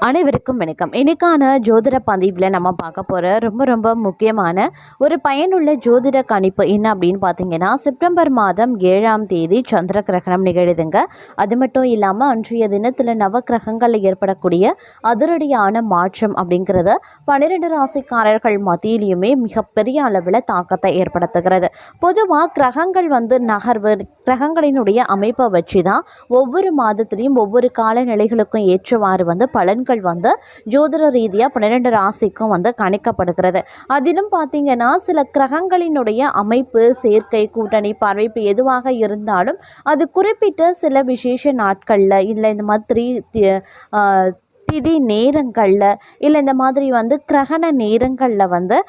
அனைவருக்கும் வணக்கம். இன்னைக்கான ஜோதிட பதிவில் நம்ம பார்க்க போகிற ரொம்ப ரொம்ப முக்கியமான ஒரு பயனுள்ள ஜோதிட கணிப்பு என்ன அப்படின்னு பார்த்தீங்கன்னா, செப்டம்பர் மாதம் 7ஆம் தேதி சந்திர கிரகணம் நிகழுதுங்க. அது மட்டும் இல்லாமல் அன்றைய தினத்தில் நவ கிரகங்களில் ஏற்படக்கூடிய அதிரடியான மாற்றம் அப்படிங்கிறது 12 ராசிக்காரர்கள் மத்தியிலையுமே மிகப்பெரிய அளவில் தாக்கத்தை ஏற்படுத்துகிறது. பொதுவாக கிரகங்கள் நகர்வு கிரகங்களினுடைய அமைப்பை வச்சு தான் ஒவ்வொரு மாதத்திலையும் ஒவ்வொரு காலநிலைகளுக்கும் ஏற்றவாறு பலன்கள் ஜோதிட ரீதியாக 12 ராசிக்கும் கணிக்கப்படுகிறது. அதிலும் பார்த்தீங்கன்னா சில கிரகங்களினுடைய அமைப்பு, சேர்க்கை, கூட்டணி, பார்வைப்பு எதுவாக இருந்தாலும் அது குறிப்பிட்ட சில விசேஷ நாட்களில் இல்லை இந்த மாதிரி திதி நேரங்களில் இல்லை இந்த மாதிரி கிரகண நேரங்களில்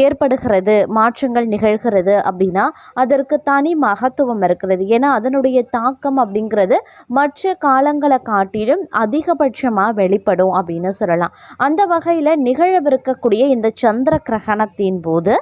ஏற்படுகிறது, மாற்றங்கள் நிகழ்கிறது அப்படின்னா அதற்கு தனி மகத்துவம் இருக்கிறது. ஏன்னா அதனுடைய தாக்கம் அப்படிங்கிறது மற்ற காலங்களை காட்டிலும் அதிகபட்சமாக வெளிப்படும் அப்படின்னு சொல்லலாம். அந்த வகையில் நிகழவிருக்கக்கூடிய இந்த சந்திர கிரகணத்தின் போது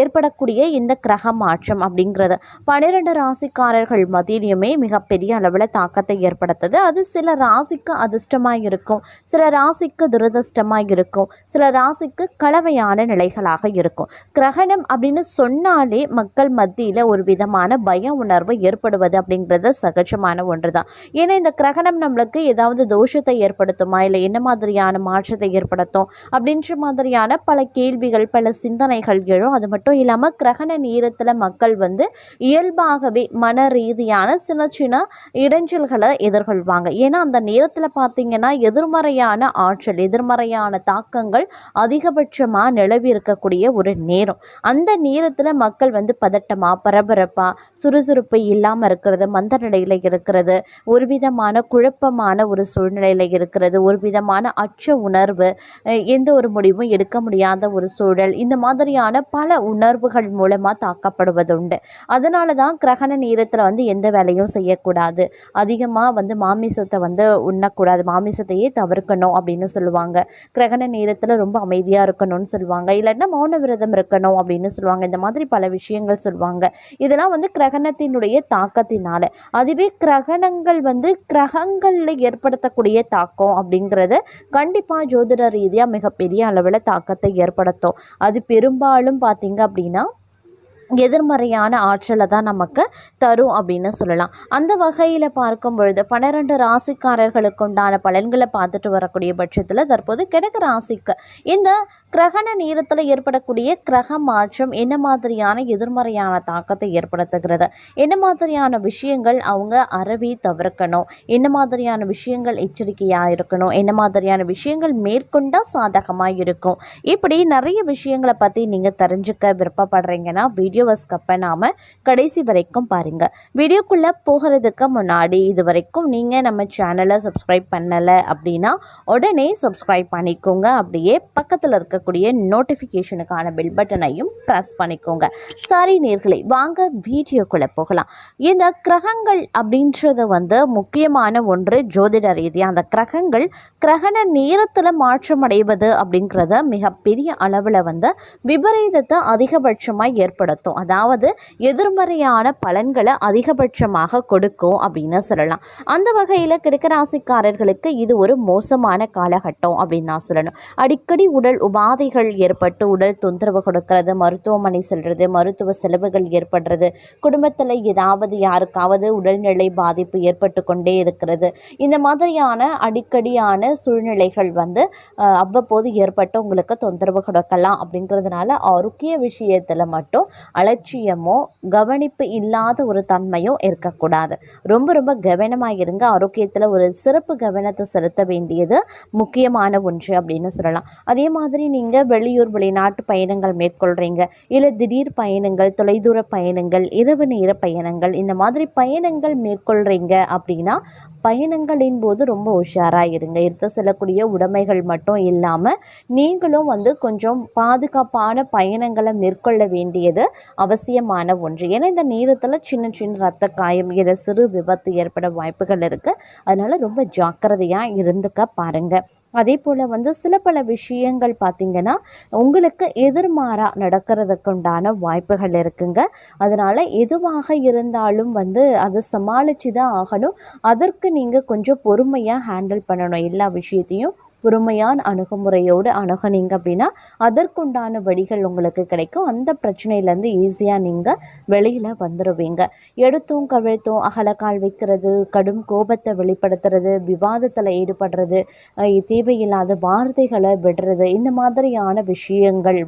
ஏற்படக்கூடிய இந்த கிரக மாற்றம் அப்படிங்கிறது 12 ராசிக்காரர்கள் மத்தியிலுமே மிகப்பெரிய அளவில் தாக்கத்தை ஏற்படுத்துது. அது சில ராசிக்கு அதிர்ஷ்டமாக இருக்கும், சில ராசிக்கு துரதிர்ஷ்டமாக இருக்கும், சில ராசிக்கு கலவையான நிலைகளாக இருக்கும். கிரகணம் அப்படின்னு சொன்னாலே மக்கள் மத்தியில் ஒரு விதமான பய உணர்வு ஏற்படுவது அப்படிங்கிறது சகஜமான ஒன்று தான். ஏன்னா இந்த கிரகணம் நம்மளுக்கு ஏதாவது தோஷத்தை ஏற்படுத்துமா, இல்லை என்ன மாதிரியான மாற்றத்தை ஏற்படுத்தும் அப்படின்ற மாதிரியான பல கேள்விகள், பல சிந்தனைகள் எழும். அது மட்டும் இல்லாமல் கிரகண நேரத்தில் மக்கள் இயல்பாகவே மன ரீதியான சின்ன சின்ன இடைஞ்சல்களை எதிர்கொள்வாங்க. ஏன்னா அந்த நேரத்தில் பார்த்தீங்கன்னா எதிர்மறையான ஆற்றல், எதிர்மறையான தாக்கங்கள் அதிகபட்சமாக நிலவி இருக்கக்கூடிய ஒரு நேரம். அந்த நேரத்தில் மக்கள் பதட்டமாக, பரபரப்பாக, சுறுசுறுப்பு இல்லாமல் இருக்கிறது, மந்த நிலையில் இருக்கிறது, ஒரு விதமான குழப்பமான ஒரு சூழ்நிலையில் இருக்கிறது, ஒரு விதமான அச்ச உணர்வு, எந்த ஒரு முடிவும் எடுக்க முடியாத ஒரு சூழல், இந்த மாதிரியான பல உணர்வுகள் மூலமாக தாக்கப்படுவது உண்டு. அதனால தான் கிரகண நேரத்தில் எந்த வேலையும் செய்யக்கூடாது, அதிகமாக மாமிசத்தை உண்ணக்கூடாது, மாமிசத்தையே தவிர்க்கணும் அப்படின்னு சொல்லுவாங்க. கிரகண நேரத்தில் ரொம்ப அமைதியாக இருக்கணும்னு சொல்லுவாங்க, இல்லைன்னா மௌன விரதம் இருக்கணும் அப்படின்னு சொல்லுவாங்க. இந்த மாதிரி பல விஷயங்கள் சொல்லுவாங்க. இதெல்லாம் கிரகணத்தினுடைய தாக்கத்தினால. அதுவே கிரகணங்கள் கிரகங்களில் ஏற்படுத்தக்கூடிய தாக்கம் அப்படிங்கிறது கண்டிப்பாக ஜோதிட ரீதியாக மிகப்பெரிய அளவில் தாக்கத்தை ஏற்படுத்தும். அது பெரும்பாலும் பார்த்தீங்க அப்படின்னா எதிர்மறையான ஆற்றலை தான் நமக்கு தரும் அப்படின்னு சொல்லலாம். அந்த வகையில் பார்க்கும் பொழுது 12 ராசிக்காரர்களுக்கு உண்டான பலன்களை பார்த்துட்டு வரக்கூடிய பட்சத்தில் தற்போது கிழக்கு ராசிக்கு இந்த கிரகண நேரத்தில் ஏற்படக்கூடிய கிரக மாற்றம் என்ன மாதிரியான எதிர்மறையான தாக்கத்தை ஏற்படுத்துகிறது, என்ன மாதிரியான விஷயங்கள் அவங்க அறவே தவிர்க்கணும், என்ன மாதிரியான விஷயங்கள் எச்சரிக்கையாக இருக்கணும், என்ன மாதிரியான விஷயங்கள் மேற்கொண்டால் சாதகமாக இருக்கும், இப்படி நிறைய விஷயங்களை பற்றி நீங்கள் தெரிஞ்சுக்க விருப்பப்படுறீங்கன்னா வீடியோ ஸ்கிப் பண்ணாம கடைசி வரைக்கும் பாருங்க. வீடியோக்குள்ள போகிறதுக்கு முன்னாடி இது வரைக்கும் நீங்க நம்ம சேனலை சப்ஸ்கிரைப் பண்ணல அப்படின்னா உடனே சப்ஸ்கிரைப் பண்ணிக்கோங்க. அப்படியே பக்கத்தில் இருக்கக்கூடிய நோட்டிஃபிகேஷனுக்கான பெல் பட்டனையும் பிரஸ் பண்ணிக்கோங்க. சரி நேயர்களே, வாங்க வீடியோக்குள்ள போகலாம். இந்த கிரகங்கள் அப்படின்றது முக்கியமான ஒன்று ஜோதிட ரீதியாக. அந்த கிரகங்கள் கிரகண நேரத்தில் மாற்றம் அடைவது அப்படிங்கிறத மிகப்பெரிய அளவில் விபரீதத்தை அதிகபட்சமாக ஏற்படுத்தும். அதாவது எதிர்மறையான பலன்களை அதிகபட்சமாக கொடுக்கும் அப்படின்னு சொல்லலாம். அந்த வகையில் கிழக்கு ராசிக்காரர்களுக்கு இது ஒரு மோசமான காலகட்டம் அப்படின்னு நான் சொல்லணும். அடிக்கடி உடல் உபாதைகள் ஏற்பட்டு உடல் தொந்தரவு கொடுக்கிறது, மருத்துவமனை செல்றது, மருத்துவ செலவுகள் ஏற்படுறது, குடும்பத்தில் ஏதாவது யாருக்காவது உடல்நிலை பாதிப்பு ஏற்பட்டு கொண்டே இருக்கிறது, இந்த மாதிரியான அடிக்கடியான சூழ்நிலைகள் அவ்வப்போது ஏற்பட்டு உங்களுக்கு தொந்தரவு கொடுக்கலாம். அப்படிங்கிறதுனால ஆரோக்கிய விஷயத்தில் மட்டும் அலட்சியமோ கவனிப்பு இல்லாத ஒரு தன்மையும் இருக்கக்கூடாது. ரொம்ப ரொம்ப கவனமாக இருங்க. ஆரோக்கியத்தில் ஒரு சிறப்பு கவனத்தை செலுத்த வேண்டியது முக்கியமான ஒன்று அப்படின்னு சொல்லலாம். அதே மாதிரி நீங்கள் வெளியூர் வெளிநாட்டு பயணங்கள் மேற்கொள்கிறீங்க, இல்லை திடீர் பயணங்கள், தொலைதூர பயணங்கள், இரவு நேர பயணங்கள், இந்த மாதிரி பயணங்கள் மேற்கொள்கிறீங்க அப்படின்னா பயணங்களின் போது ரொம்ப உஷாராக இருங்க. எடுத்து செல்லக்கூடிய உடைமைகள் மட்டும் இல்லாமல் நீங்களும் கொஞ்சம் பாதுகாப்பான பயணங்களை மேற்கொள்ள வேண்டியது அவசியமான ஒன்று. ஏன்னா இந்த நேரத்தில் சின்ன சின்ன ரத்த காயம் இல்லை சிறு விபத்து ஏற்பட வாய்ப்புகள் இருக்குது. அதனால் ரொம்ப ஜாக்கிரதையாக இருந்துக்க பாருங்கள். அதே போல் சில பல விஷயங்கள் பார்த்திங்கன்னா உங்களுக்கு எதிர்மாறாக நடக்கிறதுக்கு உண்டான வாய்ப்புகள் இருக்குங்க. அதனால் எதுவாக இருந்தாலும் அதை சமாளித்து தான் ஆகணும். அதற்கு நீங்கள் கொஞ்சம் பொறுமையாக ஹேண்டில் பண்ணணும். எல்லா விஷயத்தையும் பொறுமையான அணுகுமுறையோடு அணுகுனீங்க அப்படின்னா அதற்குண்டான வழிகள் உங்களுக்கு கிடைக்கும். அந்த பிரச்சனையிலேருந்து ஈஸியாக நீங்கள் வெளியில் வந்துடுவீங்க. எடுத்தும் கவிழ்த்தும் அகலக்கால் வைக்கிறது, கடும் கோபத்தை வெளிப்படுத்துறது, விவாதத்தில் ஈடுபடுறது, தேவையில்லாத வார்த்தைகளை விடுறது, இந்த மாதிரியான விஷயங்கள்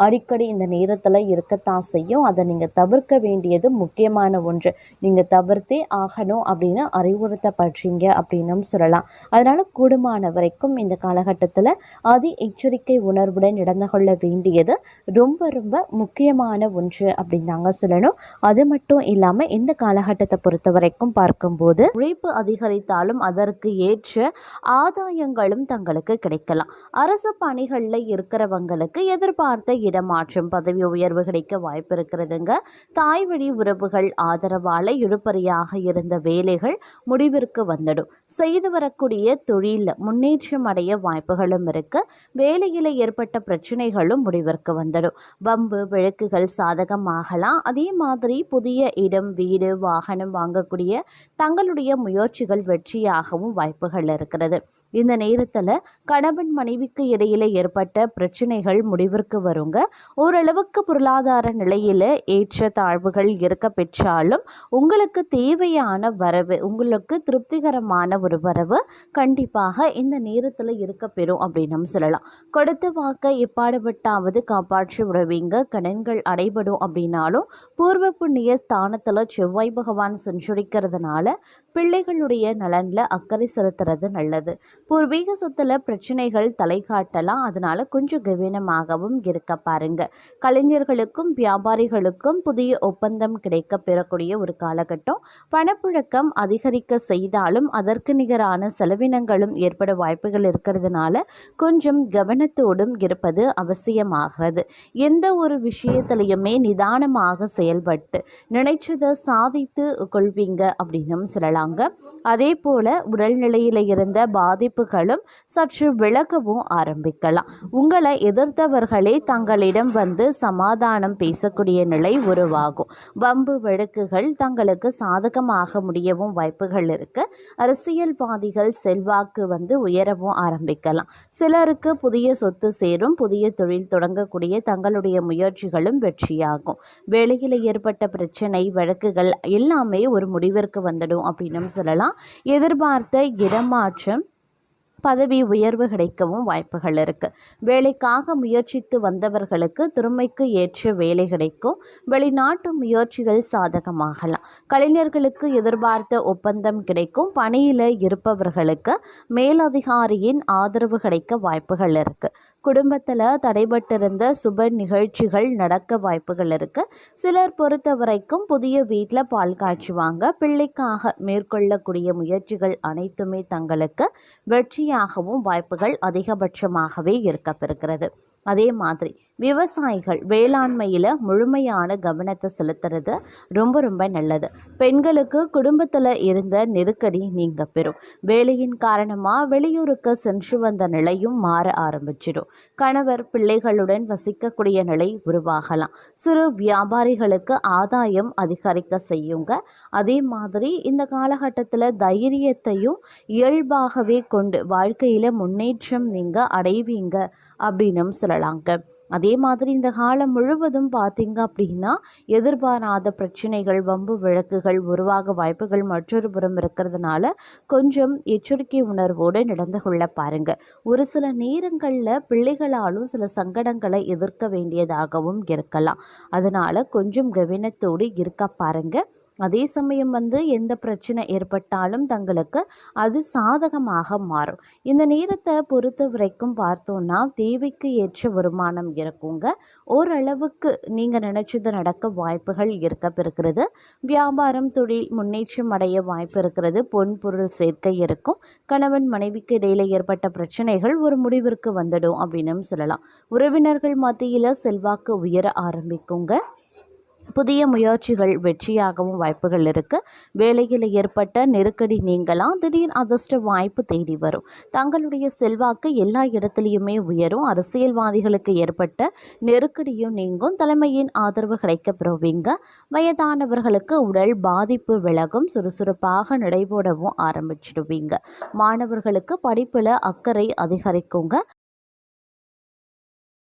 அடிக்கடி இந்த நேரத்தில் இருக்கத்தான் செய்யும். அதை நீங்கள் தவிர்க்க வேண்டியது முக்கியமான ஒன்று. நீங்கள் தவிர்த்தே ஆகணும் அப்படின்னு அறிவுறுத்தப்படுறீங்க அப்படின்னும் சொல்லலாம். அதனால் கூடுமான வரைக்கும் இந்த காலகட்டத்தில் அதி எச்சரிக்கை உணர்வுடன் நடந்து கொள்ள வேண்டியது ரொம்ப ரொம்ப முக்கியமான ஒன்று அப்படின்னு தாங்க சொல்லணும். அது மட்டும் இல்லாமல் இந்த காலகட்டத்தை பொறுத்த வரைக்கும் பார்க்கும்போது உழைப்பு அதிகரித்தாலும் அதற்கு ஏற்ற ஆதாயங்களும் தங்களுக்கு கிடைக்கலாம். அரசு பணிகளில் இருக்கிறவங்களுக்கு எதிர்பார்த்த இடமாற்றம், பதவி உயர்வு கிடைக்க வாய்ப்பு இருக்கிறதுங்க. தாய் வழி உறவுகள் ஆதரவால் இழுபறியாக இருந்த வேலைகள் முடிவிற்கு வந்துடும். செய்து வரக்கூடிய தொழிலில் முன்னேற்றம் அடைய வாய்ப்புகளும் இருக்கு. வேலையில் ஏற்பட்ட பிரச்சனைகளும் முடிவிற்கு வந்துடும். வம்பு வழக்குகள் சாதகமாகலாம். அதே மாதிரி புதிய இடம், வீடு, வாகனம் வாங்கக்கூடிய தங்களுடைய முயற்சிகள் வெற்றியாகவும் வாய்ப்புகள் இருக்கிறது. இந்த நேரத்தில் கணவன் மனைவிக்கு இடையில ஏற்பட்ட பிரச்சனைகள் முடிவிற்கு வருங்க. ஓரளவுக்கு பொருளாதார நிலையில் ஏற்ற தாழ்வுகள் இருக்க பெற்றாலும் உங்களுக்கு தேவையான வரவு, உங்களுக்கு திருப்திகரமான ஒரு வரவு கண்டிப்பாக இந்த நேரத்தில் இருக்க பெறும் அப்படின்னு சொல்லலாம். கொடுத்த வாக்கை எப்பாடுபட்டாவது காப்பாற்றி விடுவீங்க. கடன்கள் அடைபடும் அப்படின்னாலும் பூர்வ புண்ணிய ஸ்தானத்தில் செவ்வாய் பகவான் சென்றுடிக்கிறதுனால பிள்ளைகளுடைய நலனில் அக்கறை செலுத்துறது நல்லது. பூர்வீக சொத்துல பிரச்சனைகள் தலை காட்டலாம். அதனால கொஞ்சம் கவனமாகவும் இருக்க பாருங்க. கலைஞர்களுக்கும் வியாபாரிகளுக்கும் புதிய ஒப்பந்தம் கிடைக்க பெறக்கூடிய ஒரு காலகட்டம். பணப்புழக்கம் அதிகரிக்க செய்தாலும் அதற்கு நிகரான செலவினங்களும் ஏற்பட வாய்ப்புகள் இருக்கிறதுனால கொஞ்சம் கவனத்தோடும் இருப்பது அவசியமாகிறது. எந்த ஒரு விஷயத்திலையுமே நிதானமாக செயல்பட்டு நினைச்சதை சாதித்து கொள்வீங்க அப்படின்னும் சொல்லலாங்க. அதே போல உடல்நிலையில இருந்த பாதிப்புகளும் சற்று விலகவும் ஆரம்பிக்கலாம். உங்களை எதிர்த்தவர்களே தங்களிடம் சமாதானம் பேசக்கூடிய நிலை உருவாகும். வம்பு வழக்குகள் தங்களுக்கு சாதகமாக முடியவும் வாய்ப்புகள் இருக்கு. அரசியல்வாதிகள் செல்வாக்கு உயரவும் ஆரம்பிக்கலாம். சிலருக்கு புதிய சொத்து சேரும். புதிய தொழில் தொடங்கக்கூடிய தங்களுடைய முயற்சிகளும் வெற்றியாகும். வேலையில் ஏற்பட்ட பிரச்சனை வழக்குகள் எல்லாமே ஒரு முடிவிற்கு வந்துடும் அப்படின்னு சொல்லலாம். எதிர்பார்த்த இடமாற்றம், பதவி உயர்வு கிடைக்கவும் வாய்ப்புகள் இருக்குது. வேலைக்காக முயற்சித்து வந்தவர்களுக்கு திறமைக்கு ஏற்ற வேலை கிடைக்கும். வெளிநாட்டு முயற்சிகள் சாதகமாகலாம். கலைஞர்களுக்கு எதிர்பார்த்த ஒப்பந்தம் கிடைக்கும். பணியில் இருப்பவர்களுக்கு மேலதிகாரியின் ஆதரவு கிடைக்க வாய்ப்புகள் இருக்குது. குடும்பத்தில் தடைபட்டிருந்த சுப நிகழ்ச்சிகள் நடக்க வாய்ப்புகள் இருக்குது. சிலர் பொறுத்த வரைக்கும் புதிய வீட்டில் பால் காய்ச்சுவாங்க. பிள்ளைக்காக மேற்கொள்ளக்கூடிய முயற்சிகள் அனைத்துமே தங்களுக்கு வெற்றியாகவும் வாய்ப்புகள் அதிகபட்சமாகவே இருக்கப்பெறுகிறது. அதே மாதிரி விவசாயிகள் வேளாண்மையில் முழுமையான கவனத்தை செலுத்துறது ரொம்ப ரொம்ப நல்லது. பெண்களுக்கு குடும்பத்தில் இருந்த நெருக்கடி நீங்க பெறும். வேலையின் காரணமாக வெளியூருக்கு சென்று வந்த நிலையும் மாற ஆரம்பிச்சிடும். கணவர் பிள்ளைகளுடன் வசிக்கக்கூடிய நிலை உருவாகலாம். சிறு வியாபாரிகளுக்கு ஆதாயம் அதிகரிக்க செய்யுங்க. அதே மாதிரி இந்த காலகட்டத்தில் தைரியத்தையும் இயல்பாகவே கொண்டு வாழ்க்கையில் முன்னேற்றம் நீங்கள் அடைவீங்க அப்படின்னும் சொல்லலாங்க. அதே மாதிரி இந்த காலம் முழுவதும் பார்த்தீங்க அப்படின்னா எதிர்பாராத பிரச்சனைகள், வம்பு வழக்குகள் உருவாக வாய்ப்புகள் மற்றொரு புறம் இருக்கிறதுனால கொஞ்சம் எச்சரிக்கை உணர்வோடு நடந்து கொள்ள பாருங்க. ஒரு சில நேரங்களில் பிள்ளைகளாலும் சில சங்கடங்களை எதிர்க்க வேண்டியதாகவும் இருக்கலாம். அதனால கொஞ்சம் கவனத்தோடு இருக்க பாருங்க. அதே சமயம் எந்த பிரச்சனை ஏற்பட்டாலும் தங்களுக்கு அது சாதகமாக மாறும். இந்த நேரத்தை பொறுத்த வரைக்கும் பார்த்தோன்னா தேவைக்கு ஏற்ற வருமானம் இருக்குங்க. ஓரளவுக்கு நீங்கள் நினைச்சது நடக்க வாய்ப்புகள் இருக்கிறது. வியாபாரம், தொழில் முன்னேற்றம் அடைய வாய்ப்பு இருக்கிறது. பொன் பொருள் சேர்க்கை இருக்கும். கணவன் மனைவிக்கு இடையில ஏற்பட்ட பிரச்சனைகள் ஒரு முடிவிற்கு வந்துடும் அப்படின்னு சொல்லலாம். உறவினர்கள் மத்தியில் செல்வாக்கு உயர ஆரம்பிக்குங்க. புதிய முயற்சிகள் வெற்றியாகவும் வாய்ப்புகள் இருக்குது. வேலையில் ஏற்பட்ட நெருக்கடி நீங்களாம், திடீர் அதிர்ஷ்ட வாய்ப்பு தேடி வரும். தங்களுடைய செல்வாக்கு எல்லா இடத்துலையுமே உயரும். அரசியல்வாதிகளுக்கு ஏற்பட்ட நெருக்கடியும் நீங்கும். தலைமையின் ஆதரவு கிடைக்கப்பெறுவீங்க. வயதானவர்களுக்கு உடல் பாதிப்பு விலகும். சுறுசுறுப்பாக நடைபோடவும் ஆரம்பிச்சிடுவீங்க. மாணவர்களுக்கு படிப்பில் அக்கறை அதிகரிக்குங்க.